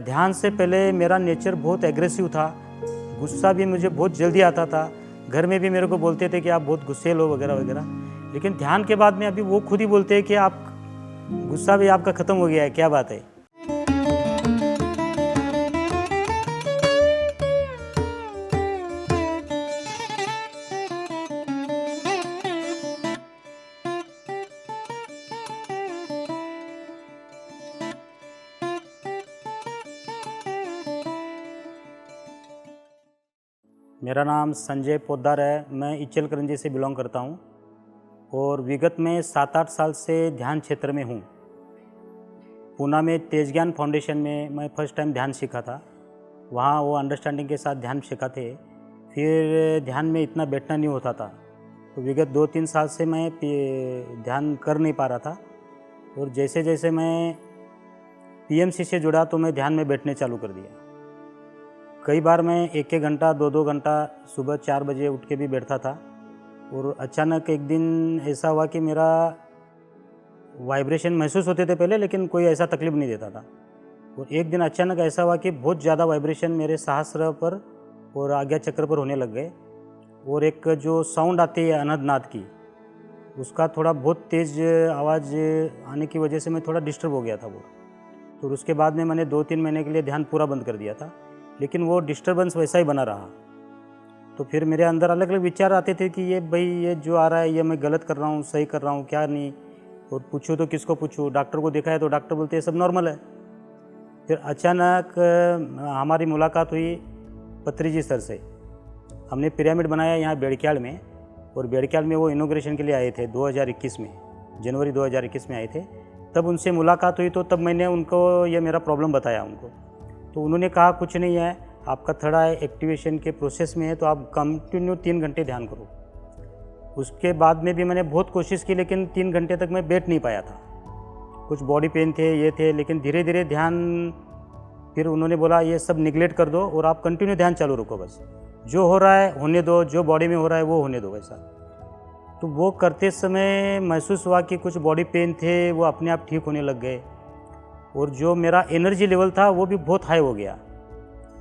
ध्यान से पहले मेरा नेचर बहुत एग्रेसिव था, गुस्सा भी मुझे बहुत जल्दी आता था। घर में भी मेरे को बोलते थे कि आप बहुत गुस्सैल हो वगैरह वगैरह। लेकिन ध्यान के बाद में अभी वो खुद ही बोलते हैं कि आप गुस्सा भी आपका ख़त्म हो गया है, क्या बात है। मेरा नाम संजय पोद्दार है। मैं इचलकरंजी से बिलोंग करता हूँ और विगत में 7-8 साल से ध्यान क्षेत्र में हूँ। पूना में तेज ज्ञान फाउंडेशन में मैं फर्स्ट टाइम ध्यान सीखा था। वहाँ वो अंडरस्टैंडिंग के साथ ध्यान सिखाते। फिर ध्यान में इतना बैठना नहीं होता था, तो विगत 2-3 साल से मैं ध्यान कर नहीं पा रहा था। और जैसे जैसे मैं पीएमसी से जुड़ा तो मैं ध्यान में बैठने चालू कर दिया। कई बार मैं 1-1 घंटा 2-2 घंटा सुबह 4 बजे उठ के भी बैठता था। और अचानक एक दिन ऐसा हुआ कि मेरा वाइब्रेशन महसूस होते थे पहले, लेकिन कोई ऐसा तकलीफ नहीं देता था। और एक दिन अचानक ऐसा हुआ कि बहुत ज़्यादा वाइब्रेशन मेरे सहस्त्र पर और आज्ञा चक्र पर होने लग गए। और एक जो साउंड आती है अनहद नाद की, उसका थोड़ा बहुत तेज़ आवाज़ आने की वजह से मैं थोड़ा डिस्टर्ब हो गया था वो। तो उसके बाद में मैंने 2-3 महीने के लिए ध्यान पूरा बंद कर दिया था, लेकिन वो डिस्टर्बेंस वैसा ही बना रहा। तो फिर मेरे अंदर अलग अलग विचार आते थे कि ये जो आ रहा है ये मैं गलत कर रहा हूँ, सही कर रहा हूँ, क्या नहीं। और पूछूँ तो किसको पूछूँ, डॉक्टर को देखा है तो डॉक्टर बोलते हैं सब नॉर्मल है। फिर अचानक हमारी मुलाकात हुई पत्री जी सर से। हमने पिरामिड बनाया यहाँ बेड़क्याल में, और बेड़क्याल में वो इनॉग्रेशन के लिए आए थे 2021 में, जनवरी 2021 में आए थे। तब उनसे मुलाकात हुई, तो तब मैंने उनको ये मेरा प्रॉब्लम बताया उनको। तो उन्होंने कहा कुछ नहीं है, आपका थर्ड आई एक्टिवेशन के प्रोसेस में है, तो आप कंटिन्यू 3 घंटे ध्यान करो। उसके बाद में भी मैंने बहुत कोशिश की, लेकिन 3 घंटे तक मैं बैठ नहीं पाया था। कुछ बॉडी पेन थे, ये थे, लेकिन धीरे धीरे ध्यान, फिर उन्होंने बोला ये सब निगलेक्ट कर दो और आप कंटिन्यू ध्यान चालू रखो, बस जो हो रहा है होने दो, जो बॉडी में हो रहा है वो होने दो वैसा। तो वो करते समय महसूस हुआ कि कुछ बॉडी पेन थे वो अपने आप ठीक होने लग गए। और जो मेरा एनर्जी लेवल था वो भी बहुत हाई हो गया।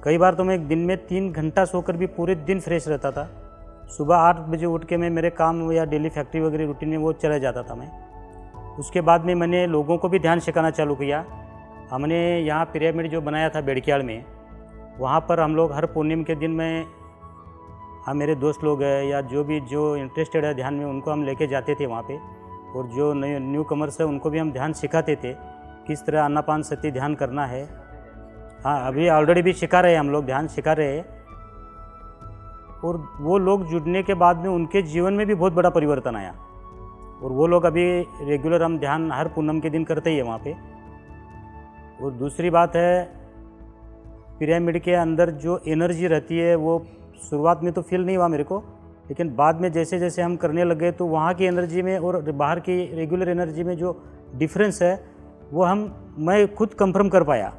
कई बार तो मैं एक दिन में 3 घंटा सोकर भी पूरे दिन फ्रेश रहता था। सुबह 8 बजे उठ के मैं मेरे काम या डेली फैक्ट्री वगैरह रूटीन में वो चला जाता था मैं। उसके बाद में मैंने लोगों को भी ध्यान सिखाना चालू किया। हमने यहाँ पिरामिड जो बनाया था बेड़क्याल में, वहाँ पर हम लोग हर पूर्णिमा के दिन में, हम मेरे दोस्त लोग हैं या जो इंटरेस्टेड है ध्यान में, उनको हम लेके जाते थे वहाँ पे। और जो न्यू कमर्स है उनको भी हम ध्यान सिखाते थे, किस तरह आनापान सती ध्यान करना है। हाँ, अभी ऑलरेडी भी सिखा रहे हैं, हम लोग ध्यान सिखा रहे हैं। और वो लोग जुड़ने के बाद में उनके जीवन में भी बहुत बड़ा परिवर्तन आया। और वो लोग अभी रेगुलर हम ध्यान हर पूनम के दिन करते ही है वहाँ पे। और दूसरी बात है, पिरामिड के अंदर जो एनर्जी रहती है वो शुरुआत में तो फील नहीं हुआ मेरे को, लेकिन बाद में जैसे जैसे हम करने लगे तो वहाँ की एनर्जी में और बाहर की रेगुलर एनर्जी में जो डिफरेंस है वो मैं खुद कंफर्म कर पाया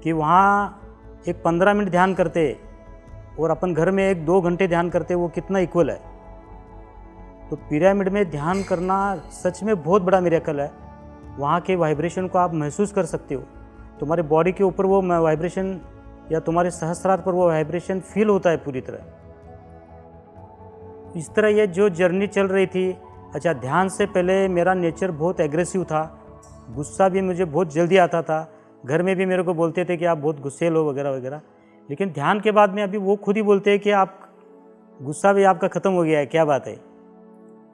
कि वहाँ एक 15 मिनट ध्यान करते और अपन घर में 1-2 घंटे ध्यान करते, वो कितना इक्वल है। तो पिरामिड में ध्यान करना सच में बहुत बड़ा मिरेकल है। वहाँ के वाइब्रेशन को आप महसूस कर सकते हो, तुम्हारे बॉडी के ऊपर वो वाइब्रेशन या तुम्हारे सहस्रार पर वो वाइब्रेशन फील होता है पूरी तरह। इस तरह ये जो जर्नी चल रही थी। अच्छा, ध्यान से पहले मेरा नेचर बहुत एग्रेसिव था, गुस्सा भी मुझे बहुत जल्दी आता था। घर में भी मेरे को बोलते थे कि आप बहुत गुस्सैल हो वगैरह वगैरह। लेकिन ध्यान के बाद में अभी वो खुद ही बोलते हैं कि आप गुस्सा भी आपका ख़त्म हो गया है, क्या बात है।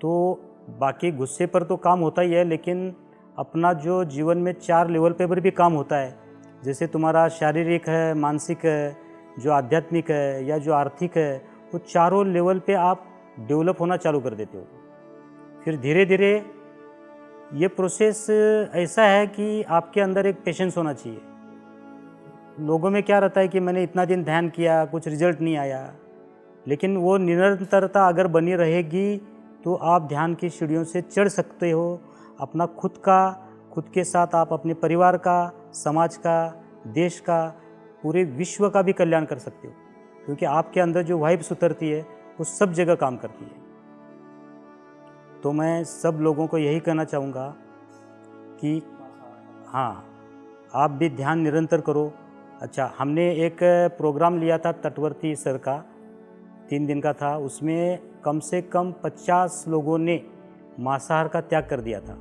तो बाकी गुस्से पर तो काम होता ही है, लेकिन अपना जो जीवन में 4 लेवल पर भी काम होता है। जैसे तुम्हारा शारीरिक है, मानसिक है, जो आध्यात्मिक है या जो आर्थिक है, वो चारों लेवल पे आप डेवलप होना चालू कर देते हो। फिर धीरे धीरे ये प्रोसेस ऐसा है कि आपके अंदर एक पेशेंस होना चाहिए। लोगों में क्या रहता है कि मैंने इतना दिन ध्यान किया, कुछ रिजल्ट नहीं आया, लेकिन वो निरंतरता अगर बनी रहेगी तो आप ध्यान की सीढ़ियों से चढ़ सकते हो। अपना खुद के साथ आप अपने परिवार का, समाज का, देश का, पूरे विश्व का भी कल्याण कर सकते हो, क्योंकि आपके अंदर जो वाइब्स उतरती है वो सब जगह काम करती है। तो मैं सब लोगों को यही कहना चाहूँगा कि हाँ, आप भी ध्यान निरंतर करो। अच्छा, हमने एक प्रोग्राम लिया था तटवर्ती सर का, 3 दिन का था। उसमें कम से कम 50 लोगों ने मांसाहार का त्याग कर दिया था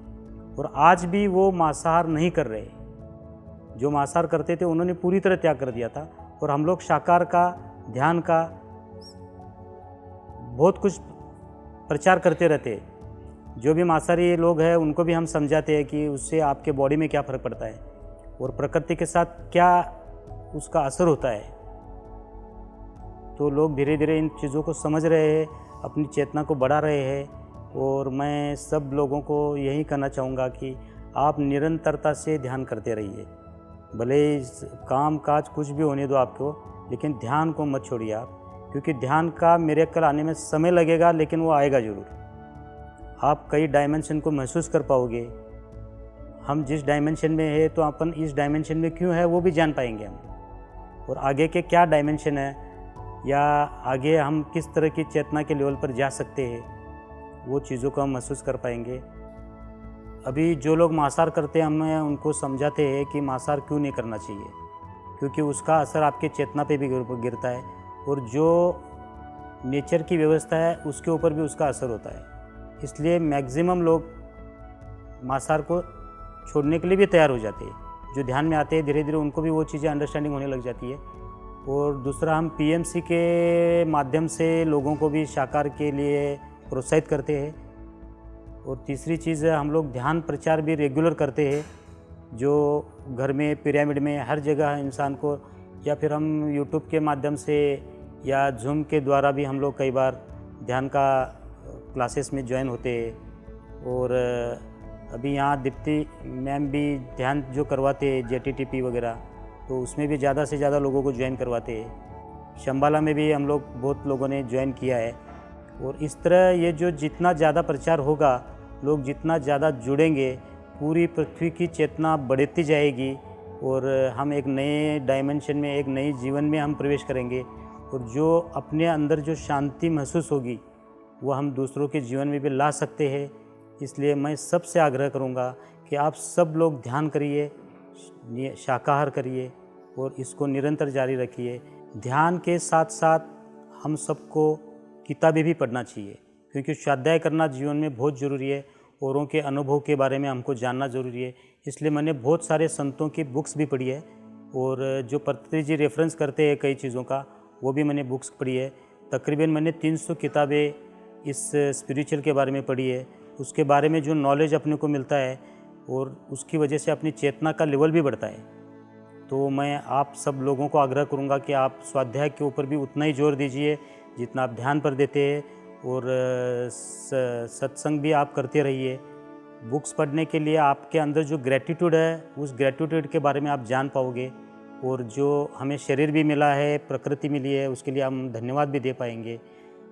और आज भी वो मांसाहार नहीं कर रहे। जो मांसाहार करते थे उन्होंने पूरी तरह त्याग कर दिया था और हम लोग शाकाहार का, ध्यान का बहुत कुछ प्रचार करते रहते। जो भी मांसाहारी लोग हैं उनको भी हम समझाते हैं कि उससे आपके बॉडी में क्या फ़र्क पड़ता है और प्रकृति के साथ क्या उसका असर होता है। तो लोग धीरे धीरे इन चीज़ों को समझ रहे हैं, अपनी चेतना को बढ़ा रहे हैं। और मैं सब लोगों को यही कहना चाहूँगा कि आप निरंतरता से ध्यान करते रहिए। भले काम काज कुछ भी होने दो आपको, लेकिन ध्यान को मत छोड़िए आप, क्योंकि ध्यान का मिरेकल आने में समय लगेगा, लेकिन वो आएगा ज़रूर। आप कई डायमेंशन को महसूस कर पाओगे। हम जिस डायमेंशन में है तो अपन इस डायमेंशन में क्यों है वो भी जान पाएंगे हम, और आगे के क्या डायमेंशन है या आगे हम किस तरह की चेतना के लेवल पर जा सकते हैं, वो चीज़ों को हम महसूस कर पाएंगे। अभी जो लोग मांसाहार करते हैं, हम उनको समझाते हैं कि मांसाहार क्यों नहीं करना चाहिए, क्योंकि उसका असर आपके चेतना पे भी गिरता है और जो नेचर की व्यवस्था है उसके ऊपर भी उसका असर होता है। इसलिए मैक्सिमम लोग मांसाहार को छोड़ने के लिए भी तैयार हो जाते हैं। जो ध्यान में आते हैं धीरे धीरे उनको भी वो चीज़ें अंडरस्टैंडिंग होने लग जाती है। और दूसरा, हम पीएमसी के माध्यम से लोगों को भी शाकाहार के लिए प्रोत्साहित करते हैं। और तीसरी चीज़ है, हम लोग ध्यान प्रचार भी रेगुलर करते हैं, जो घर में, पिरामिड में, हर जगह इंसान को, या फिर हम यूट्यूब के माध्यम से या जूम के द्वारा भी हम लोग कई बार ध्यान का क्लासेस में ज्वाइन होते हैं। और अभी यहाँ दीप्ति मैम भी ध्यान जो करवाते हैं JTTP वगैरह, तो उसमें भी ज़्यादा से ज़्यादा लोगों को ज्वाइन करवाते हैं। शंबाला में भी हम लोग बहुत लोगों ने ज्वाइन किया है। और इस तरह ये जो जितना ज़्यादा प्रचार होगा, लोग जितना ज़्यादा जुड़ेंगे, पूरी पृथ्वी की चेतना बढ़ती जाएगी और हम एक नए डायमेंशन में, एक नए जीवन में हम प्रवेश करेंगे। और जो अपने अंदर जो शांति महसूस होगी वो हम दूसरों के जीवन में भी ला सकते हैं। इसलिए मैं सबसे आग्रह करूँगा कि आप सब लोग ध्यान करिए, शाकाहार करिए और इसको निरंतर जारी रखिए। ध्यान के साथ साथ हम सबको किताबें भी पढ़ना चाहिए, क्योंकि स्वाध्याय करना जीवन में बहुत ज़रूरी है। औरों के अनुभव के बारे में हमको जानना ज़रूरी है। इसलिए मैंने बहुत सारे संतों की बुक्स भी पढ़ी है, और जो पत्रिजी जी रेफरेंस करते हैं कई चीज़ों का, वो भी मैंने बुक्स पढ़ी है। तकरीबन मैंने 300 किताबें इस स्पिरिचुअल के बारे में पढ़ी है। उसके बारे में जो नॉलेज अपने को मिलता है और उसकी वजह से अपनी चेतना का लेवल भी बढ़ता है। तो मैं आप सब लोगों को आग्रह करूंगा कि आप स्वाध्याय के ऊपर भी उतना ही जोर दीजिए जितना आप ध्यान पर देते हैं, और सत्संग भी आप करते रहिए। बुक्स पढ़ने के लिए आपके अंदर जो ग्रेटिट्यूड है, उस ग्रेटिट्यूड के बारे में आप जान पाओगे, और जो हमें शरीर भी मिला है, प्रकृति मिली है, उसके लिए हम धन्यवाद भी दे पाएंगे।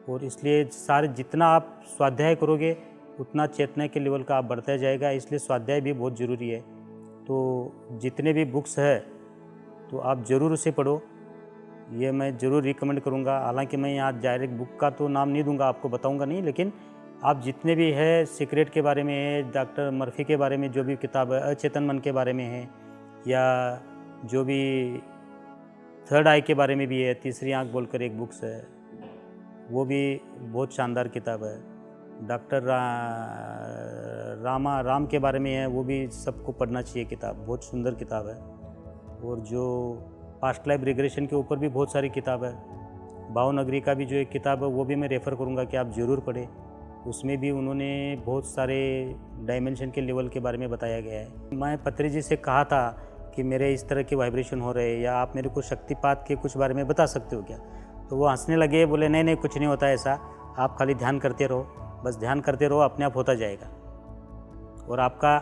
और इसलिए सारे जितना आप स्वाध्याय करोगे उतना चेतना के लेवल का आप बढ़ता जाएगा। इसलिए स्वाध्याय भी बहुत ज़रूरी है। तो जितने भी बुक्स है तो आप ज़रूर उसे पढ़ो, ये मैं ज़रूर रिकमेंड करूँगा। हालांकि मैं यहाँ डायरेक्ट बुक का तो नाम नहीं दूंगा, आपको बताऊँगा नहीं, लेकिन आप जितने भी है, सीक्रेट के बारे में है, डॉक्टर मर्फी के बारे में जो भी किताब है, अचेतन मन के बारे में है, या जो भी थर्ड आई के बारे में भी है, तीसरी आँख बोलकर एक बुक्स है, वो भी बहुत शानदार किताब है। डॉक्टर राम के बारे में है, वो भी सबको पढ़ना चाहिए किताब, बहुत सुंदर किताब है। और जो पास्ट लाइफ रिग्रेशन के ऊपर भी बहुत सारी किताब है। भावनगरी का भी जो एक किताब है वो भी मैं रेफ़र करूँगा कि आप ज़रूर पढ़ें। उसमें भी उन्होंने बहुत सारे डायमेंशन के लेवल के बारे में बताया गया है। मैं पत्री जी से कहा था कि मेरे इस तरह के वाइब्रेशन हो रहे हैं, या आप मेरे को शक्तिपात के कुछ बारे में बता सकते हो क्या? तो वो हंसने लगे, बोले नहीं नहीं, कुछ नहीं होता ऐसा, आप खाली ध्यान करते रहो, बस ध्यान करते रहो, अपने आप होता जाएगा और आपका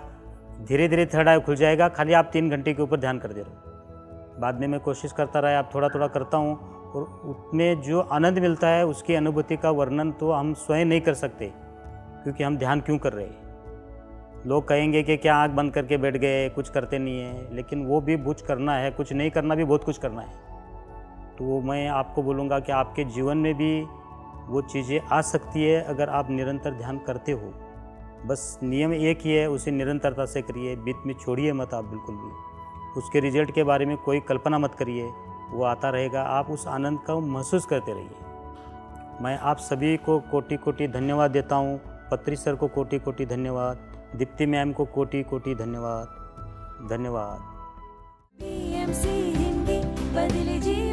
धीरे धीरे थर्ड आई खुल जाएगा। खाली आप 3 घंटे के ऊपर ध्यान करते रहो। बाद में मैं कोशिश करता रहा, अब थोड़ा थोड़ा करता हूँ, और उसमें जो आनंद मिलता है उसकी अनुभूति का वर्णन तो हम स्वयं नहीं कर सकते, क्योंकि हम ध्यान क्यों कर रहे हैं। लोग कहेंगे कि क्या आँख बंद करके बैठ गए, कुछ करते नहीं है, लेकिन वो भी कुछ करना है, कुछ नहीं करना भी बहुत कुछ करना है। तो मैं आपको बोलूँगा कि आपके जीवन में भी वो चीज़ें आ सकती है अगर आप निरंतर ध्यान करते हो। बस नियम एक ही है, उसे निरंतरता से करिए, बीच में छोड़िए मत आप बिल्कुल भी। उसके रिजल्ट के बारे में कोई कल्पना मत करिए, वो आता रहेगा, आप उस आनंद को महसूस करते रहिए। मैं आप सभी को कोटि कोटि धन्यवाद देता हूँ। पत्री सर को कोटि कोटि धन्यवाद, दीप्ति मैम को कोटि कोटि धन्यवाद। धन्यवाद। PMC हिंदी बदले जी